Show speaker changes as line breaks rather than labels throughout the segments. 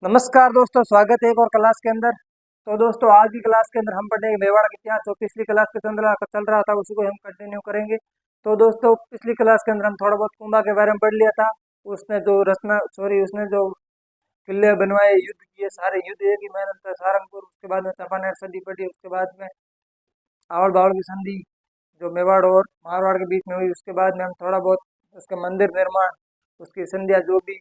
नमस्कार दोस्तों, स्वागत है एक और क्लास के अंदर। तो दोस्तों, आज की क्लास के अंदर हम पढ़ेंगे मेवाड़ का इतिहास। जो पिछली क्लास के अंदर चल रहा था उसी को हम कंटिन्यू करेंगे। तो दोस्तों, पिछली क्लास के अंदर हम थोड़ा बहुत कुंभा के बारे में पढ़ लिया था। उसने जो किले बनवाए, युद्ध किए, सारे युद्ध एक ही मैंने तो सारंगपुर, उसके बाद में चंपानेर संधि पढ़ी, उसके बाद में आवड़ बावड़ की संधि जो मेवाड़ और मारवाड़ के बीच में हुई, उसके बाद में हम थोड़ा बहुत उसके मंदिर निर्माण, उसकी संध्या जो भी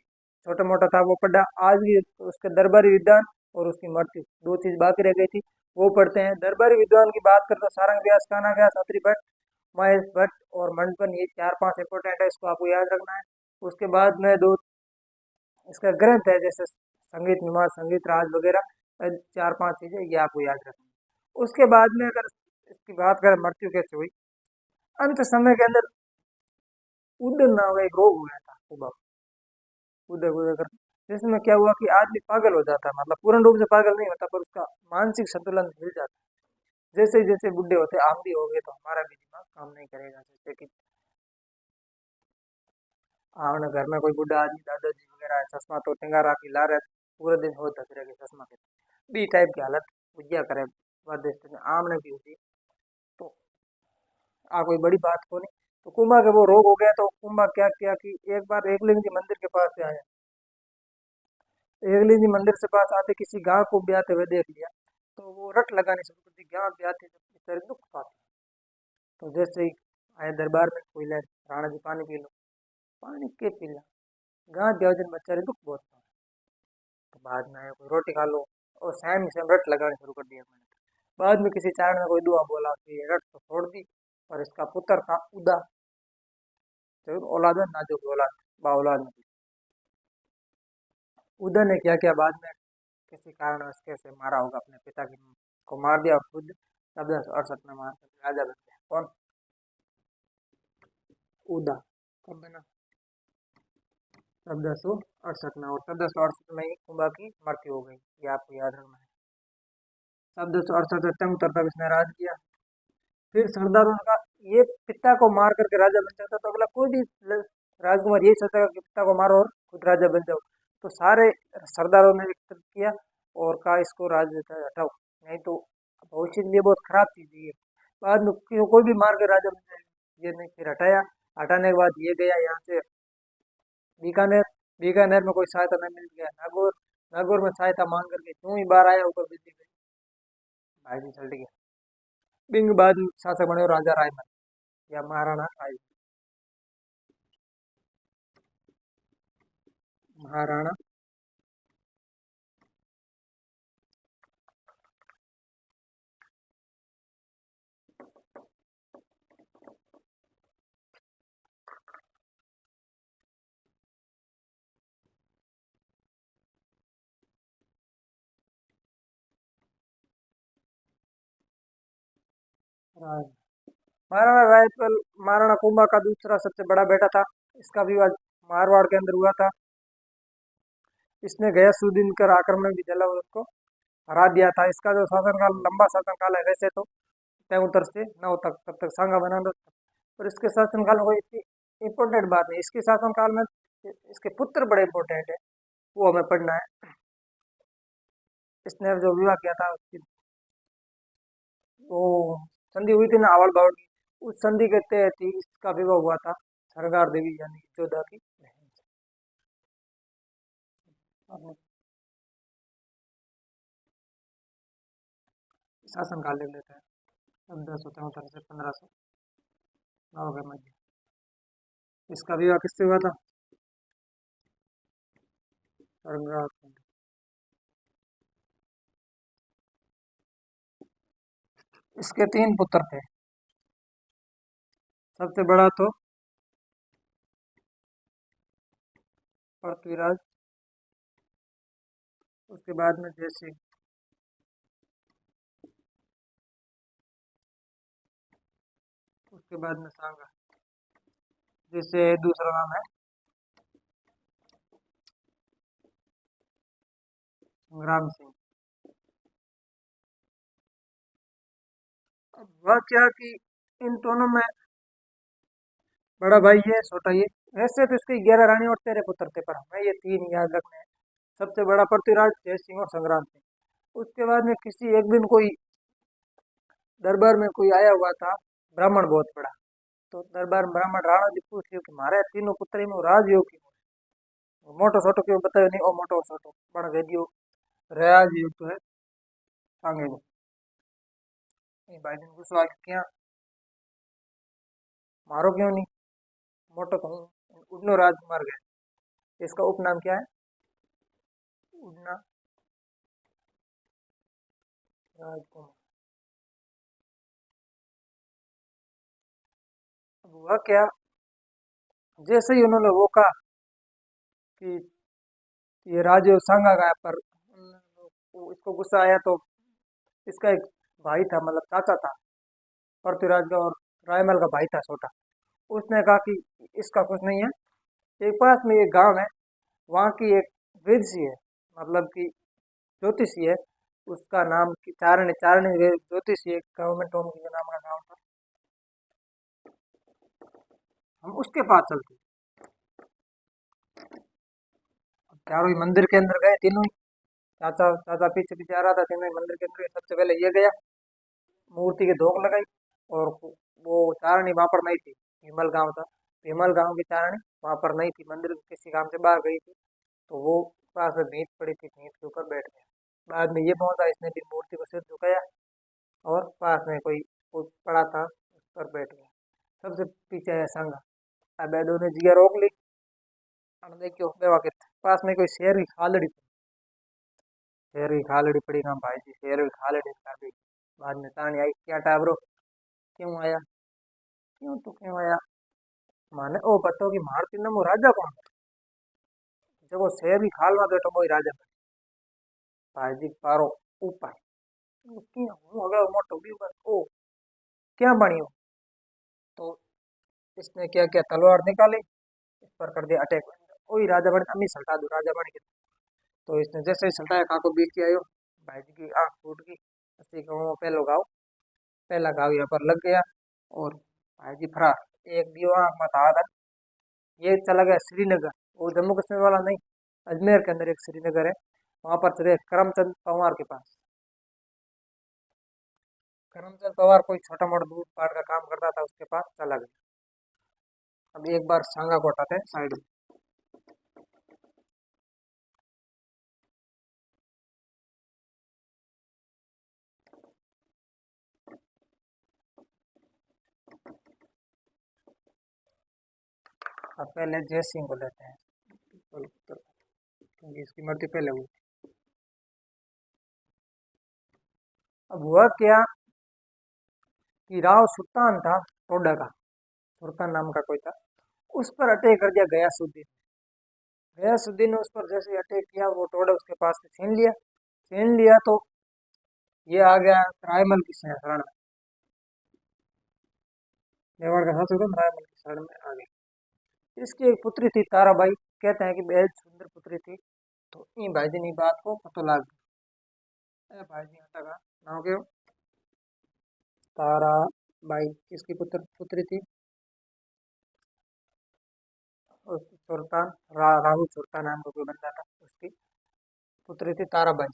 छोटा मोटा था वो पढ़ा। आज भी उसके दरबारी विद्वान और उसकी मृत्यु, दो चीज बाकी रह गई थी, वो पढ़ते हैं। दरबारी विद्वान की बात करते सारंग व्यास, कान्हा व्यास, अत्रि भट्ट, महेश भट्ट और मंडपन, ये चार पांच इंपोर्टेंट है, इसको आपको याद रखना है। उसके बाद में दो इसका ग्रंथ है, जैसे संगीत निवास, संगीत राज वगैरह, चार पांच चीजें ये आपको याद रखनी है। उसके बाद में अगर इसकी बात करें मृत्यु कैसे हुई, अंत समय के अंदर उदर नाम का एक रोग हुआ था सुबह, उदर उदर कर, जिसमें क्या हुआ कि आदमी पागल हो जाता है। मतलब पूर्ण रूप से पागल नहीं होता, पर उसका मानसिक संतुलन हिल जाता है। जैसे जैसे बुढ़े होते, हम भी हो गए तो हमारा भी दिमाग काम नहीं करेगा। जैसे कि आपने घर में कोई बुढ़ा आदमी, दादाजी वगैरह है, चश्मा तो टिंगा राखी ला रहे, पूरे दिन हो धस रहे चश्मा के, बी टाइप की हालत बुझिया करे, वाद्य में आमने भी होती। तो आ कोई बड़ी बात को नहीं। तो कुंभा के वो रोग हो गया, तो कुंभा क्या किया कि एक बार एकलिंग जी मंदिर के पास से आया। एकलिंग जी मंदिर से पास आते किसी गांव को ब्याते हुए देख लिया, तो वो रट लगाने शुरू कर दी, गांव ब्याते जब बेचारे दुख पाते। तो जैसे ही आए दरबार में, कोई ले राणा जी पानी पी लो, पानी के पी ला, गांव ब्याजन बेचारे दुख बहुत पाते। तो बाद में आए कोई रोटी खा लो, और सैम सैम रट लगाने शुरू कर दिया मैंने। बाद में किसी चारण ने कोई दुआ बोला कि ये रट तो छोड़ दी। और इसका पुत्र था उदा, जरूर औलाद है, नाजुक औलाद, बा औलाद नहीं। उदय ने क्या किया, बाद में किसी कारण कैसे मारा होगा, अपने पिता की को मार दिया, और खुद 1468 में मार कर राजा बन गया। कौन? उदा। कब बना? 1468 में, और 1468 में ही कुंभा की मृत्यु हो गई, ये आपको याद रखना है। 1468 से 73 तक इसने राज किया। फिर सरदारों का, ये पिता को मार करके राजा बन जाता, तो अगला कोई भी राजकुमार यही सोचेगा कि पिता को मारो और खुद राजा बन जाओ। तो सारे सरदारों ने एकत्रित किया और कहा इसको राज्य से हटाओ, नहीं तो भविष्य के लिए बहुत खराब चीज है ये। बाद में कोई भी मार के राजा बन जाएगा, ये नहीं। फिर हटाया, हटाने के बाद ये गया यहाँ से बीकानेर। बीकानेर में कोई सहायता नहीं मिल गया, नागौर। नागौर में सहायता मांग करके क्यों ही बाहर आया, ऊपर बिजली गई, भाई जी चल गया। बिंग बाद में शासक बने राजा रायमल या महाराणा राय, महाराणा राय। महाराणा रायफल महाराणा कुंभा का दूसरा सबसे बड़ा बेटा था। इसका विवाह मारवाड़ के अंदर हुआ था। इसने गयासुद्दीन कर आक्रमण भी चला और उसको हरा दिया था। इसका जो शासनकाल, लंबा शासनकाल है वैसे तो 73 से 9 तक, तब तक सांगा बना था। पर इसके शासनकाल में कोई इतनी इम्पोर्टेंट बात नहीं। इसके शासनकाल में इसके पुत्र बड़े इंपॉर्टेंट है, वो हमें पढ़ना है। इसने जो विवाह किया था उसकी वो संधि हुई थी ना आवल बावड़ की, उस संधि के तहत ही इसका विवाह हुआ था सरगार देवी यानी कि जोधा की बहन से। शासनकाल ले लेते हैं 1473 से 1509 के मध्य। इसका विवाह किससे हुआ था? सरगार। इसके तीन पुत्र थे। सबसे बड़ा तो पृथ्वीराज, उसके बाद में जयसिंह, उसके बाद में सांगा, जिससे दूसरा नाम है संग्राम सिंह। अब वह क्या कि इन दोनों में बड़ा भाई है, छोटा ये। वैसे तो इसके 11 रानी और 13 पुत्र थे, पर हमें ये तीन याद रखने हैं। सबसे बड़ा पृथ्वीराज, जय सिंह और संग्राम सिंह। उसके बाद में किसी एक दिन कोई दरबार में कोई आया हुआ था, ब्राह्मण बहुत बड़ा। तो दरबार में ब्राह्मण राणा जी पूछ लियो कि मारे तीनों पुत्री में राजयोग की मोटो छोटो क्यों बतायो नहीं, ओ मोटो छोटो पण वेदियो राजयोग तो है सांगे को। ये भाई दिन गुस्सा आ गया, क्या मारो क्यों नहीं, मोटो तो हूँ, उड़नो राजकुमार गए। इसका उपनाम क्या है? उड़ना राजकुमार। अब हुआ क्या, जैसे ही उन्होंने वो कहा कि ये राजयोग सांगा का है, पर इसको गुस्सा आया तो इसका एक भाई था, मतलब चाचा था पृथ्वीराज का, और रायमल का भाई था छोटा। उसने कहा कि इसका कुछ नहीं है। एक पास में एक गांव है, वहाँ की एक विधि है, मतलब कि ज्योतिषी है, उसका नाम की चारणी चारणी ज्योतिषी है, गवर्नमेंट होम के नाम का गाँव था। हम उसके पास चलते, चारों ही मंदिर के अंदर गए तीनों ही। चाचा चाचा पीछे पीछे आ रहा था, तीनों ही मंदिर के अंदर गए। सबसे पहले ये गया, मूर्ति के धोख लगाई, और वो चारणी वहां पर नहीं थी। भीमल गांव था, भीमल गांव की चारणी वहां पर नहीं थी, मंदिर के किसी काम से बाहर गई थी। तो वो पास में भीत पड़ी थी, भीत के ऊपर बैठ गया। बाद में ये पहुंचा, इसने भी मूर्ति को सिर झुकाया, और पास में कोई पड़ा था, उस पर बैठ गया। सबसे पीछे है संगा। अब बेदो ने जिया रोक ली। अब देखियो बेवा के पास में कोई शेर की खालड़ी थी। शेर की खालड़ी पड़ी ना भाई जी, शेर की खालड़ी कर दी। बाद में तानी आई, क्या टाबरो क्यों आया, क्यों तू क्यों आया? माने ओ पतो कि मारती न मु राजा कौन है? जब वो शेर की खाल में बैठो मोई राजा बने। भाई जी पारो ऊपर, क्यों हूँ अगर मोटो भी ऊपर ओ क्या बनी हो? तो इसने क्या किया, तलवार निकाली, इस पर कर दिया अटैक। वही राजा बने, अम्मी सल्टा दो राजा बन के। तो इसने जैसे ही सल्टाया, काको बीच के आयो, भाई जी की आंख फूट गई। अस्सी गाँव पहलो गाँव, पहला घाव यहाँ पर लग गया, और भाई जी फरार। एक दियो आंख में था, ये चला गया श्रीनगर। वो जम्मू कश्मीर वाला नहीं, अजमेर के अंदर एक श्रीनगर है, वहां पर चले करमचंद पवार के पास। करमचंद पवार कोई छोटा मोटा दूध पाट का काम करता था, उसके पास चला गया। अब एक बार सांगा को हटाते हैं साइड में। अब पहले जय सिंह को लेते हैं, क्योंकि इसकी मृत्यु पहले हुई। अब हुआ क्या कि राव सुल्तान था टोडा का, सुल्तान नाम का कोई था, उस पर अटैक कर दिया गयासुद्दीन। गयासुद्दीन ने उस पर जैसे ही अटैक किया, वो टोडा उसके पास से छीन लिया। छीन लिया तो ये आ गया रायमल की शरण में। मेवाड़ का शासक था, रायमल की शरण में आ गया। इसकी एक पुत्री थी ताराबाई, कहते हैं कि बेहद सुंदर पुत्री थी। तो इन भाई जी ने बात को पता लग गया। भाई जी हटा का नाम के ताराबाई किसकी पुत्री थी? उस सुल्तान राहु सुल्तान नाम का कोई बंदा था, उसकी पुत्री थी ताराबाई।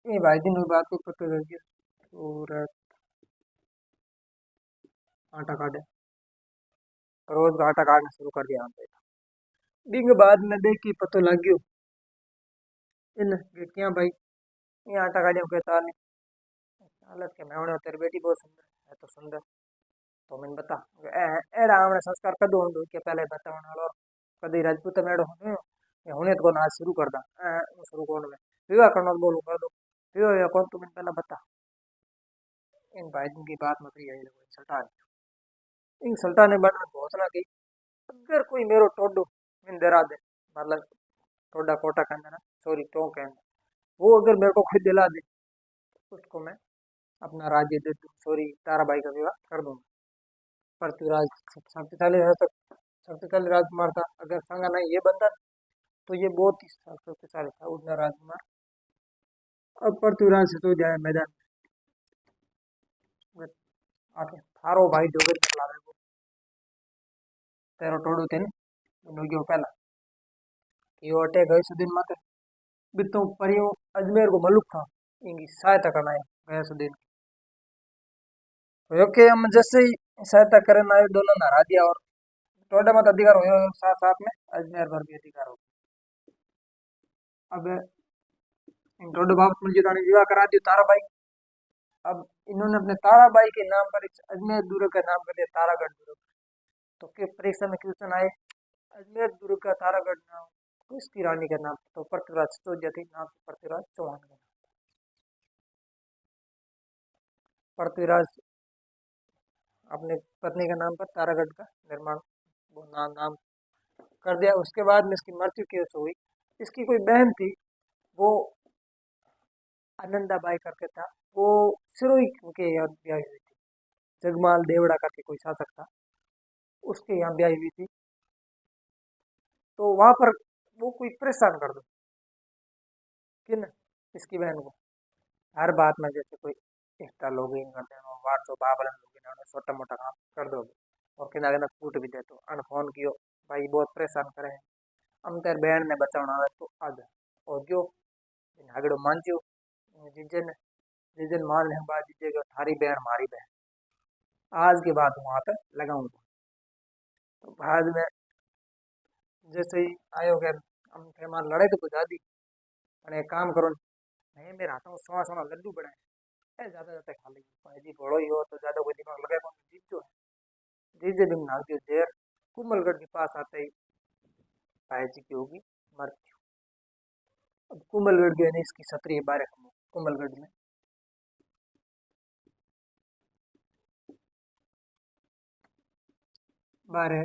ये भाई जी ने बात को पता लग गया। सूरत आटा काटे, रोज का आटा काटना शुरू कर दिया यहाँ पे। दिन के बाद में देखी पता लग गयो इन क्या भाई, ये आटा काटिया कहता नहीं हालत के मैं तेरी बेटी बहुत सुंदर है, तो सुंदर तो मैंने बता एड़ा हमने संस्कार कदू होंगे के पहले बतावन वालो कदी राजपूत मेड़ो होने या होने तो आज शुरू कर दा शुरू कौन में विवाह करना बोलूं कर दो विवाह या कौन, तुम पहले बता। इन भाई की बात मत रही है सल्तान। इन सल्तान ने बना घोषणा की, अगर कोई मेरो टोडो इन डरा दे, मतलब टोडा कोटा के अंदर, सॉरी टों के अंदर, वो अगर मेरे को खुद दिला दे, उसको मैं अपना राज्य दे दूँ, सॉरी ताराबाई का विवाह कर दूंगा। पृथ्वीराज शक्तिशाली शक्तिशाली राजकुमार था, अगर संगा नहीं ये बंदा तो ये बहुत ही शक्तिशाली था उड़ना राजकुमार। अब पृथ्वीराज से तो जाए मैदान में आके थारो भाई जोगर निकला है वो तेरो टोड़ू थे नो गयो पहला कि वो अटैक गई सुदिन माते बितों परियों अजमेर को मलुक था इनकी सहायता करना है गयासुद्दीन की। ओके हम जैसे ही सहायता करना आए दोनों ने हरा दिया और टोडा मत अधिकार हो साथ साथ में अजमेर पर भी अधिकार हो। अब इन टोडो बाबत मुझे विवाह करा दियो ताराबाई। अब इन्होंने अपने ताराबाई के नाम पर इस अजमेर दुर्ग का नाम कर दिया तारागढ़ दुर्ग। तो के परीक्षा में क्वेश्चन आए अजमेर दुर्ग का तारागढ़ नाम किसकी रानी का नाम तो पृथ्वीराज चौधरी थी नाम पृथ्वीराज चौहान का। पृथ्वीराज अपने पत्नी के नाम पर तारागढ़ का निर्माण वो नाम कर दिया। उसके बाद में इसकी मृत्यु कैसे हुई इसकी कोई बहन थी वो आनंदाबाई करके था वो सिरोही के यहाँ ब्याही हुई थी। जगमाल देवड़ा करके कोई शासक था उसके यहाँ ब्याही हुई थी। तो वहां पर वो कोई परेशान कर दो किन इसकी बहन को हर बात में जैसे कोई एक्स्ट्रा लॉगिंग कर देना व्हाट्सएप बाबलन लॉगिन छोटा मोटा काम कर दो और किना किना कूट भी दे तो अनफोन कियो भाई बहुत परेशान करे हैं हम तेरे बहन ने बचाना है तो आ जा और जो हगड़ो मान चो जिजन जिजन मान ले बात जीजेगा थारी बहन हमारी बहन आज के बाद वहां पर लगाऊंगा। तो बाद में जैसे ही आयो गए हम फैमान लड़े तो बुझा दी पर एक काम करो नहीं मेरे हाथों में सोना सोना लड्डू बनाए ज्यादा ज्यादा खा ली भाई जी बड़ो ही हो तो ज्यादा कोई दिमाग लगे कौन जीत जो है जीजे बिन नाग जो देर कुमलगढ़ के पास आते ही भाई जी की होगी मृत्यु। अब कुमलगढ़ जो है ना इसकी क्षत्रिय बारह कुमलगढ़ में बारह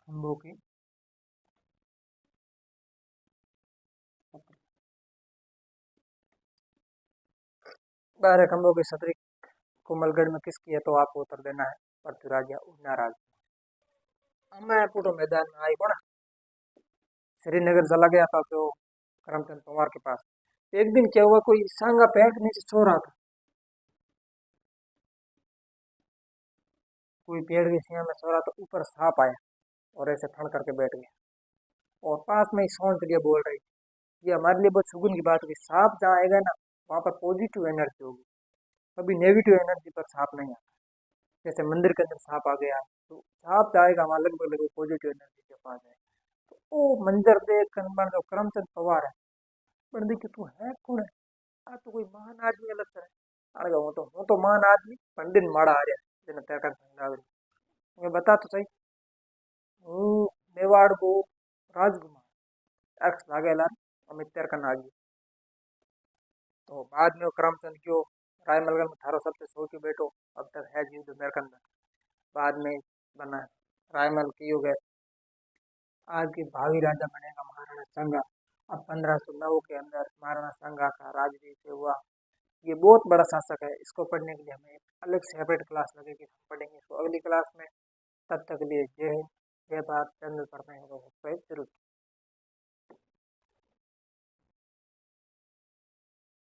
खंभों की 12 खंभों की क्षत्रिय कोमलगढ़ में किसकी है तो आपको उत्तर देना है पृथ्वीराज या नाराज। मैं पूरा मैदान में आई कौन श्रीनगर चला गया था तो करमचंद पवार के पास। एक दिन क्या हुआ कोई सांगा पेड़ के नीचे सो रहा था कोई पेड़ की छाया में सो रहा था ऊपर सांप आया और ऐसे फण करके बैठ गया और पास में ही सोन चिड़िया बोल रही थी ये हमारे लिए बहुत सुगुन की बात होगी सांप जहाँ आएगा ना वहां पर पॉजिटिव एनर्जी होगी कभी नेगेटिव एनर्जी पर सांप नहीं आता। जैसे मंदिर के अंदर सांप आ गया तो सांप जाएगा वहां लगभग लगभग पॉजिटिव एनर्जी के पास है। तो वो मंजर देख कर जो करमचंद पवार है पर देखिए तू है कौन है आ तो कोई महान आदमी अलग तरह अरे हूँ तो महान आदमी पंडित माड़ा आ रहा जिन्हें तय कर मैं बता तो सही हूँ मेवाड़ को राजकुमार एक्स नागेलाल अमित तेर का नागी। तो बाद में वो करमचंद क्यों रायमलगढ़ में थारो सबसे सो के बैठो अब तक है जीव तो मेरे अंदर बाद में बना रायमल की युग है आज के भावी राजा बनेगा महाराणा संगा। अब 1509 के अंदर महाराणा संगा का राजनीति हुआ। ये बहुत बड़ा शासक है इसको पढ़ने के लिए हमें एक अलग सेपरेट क्लास लगेगी हम पढ़ेंगे इसको अगली क्लास में। तब तक के लिए जय हिंद जय भारत चंद्र पर जरूर।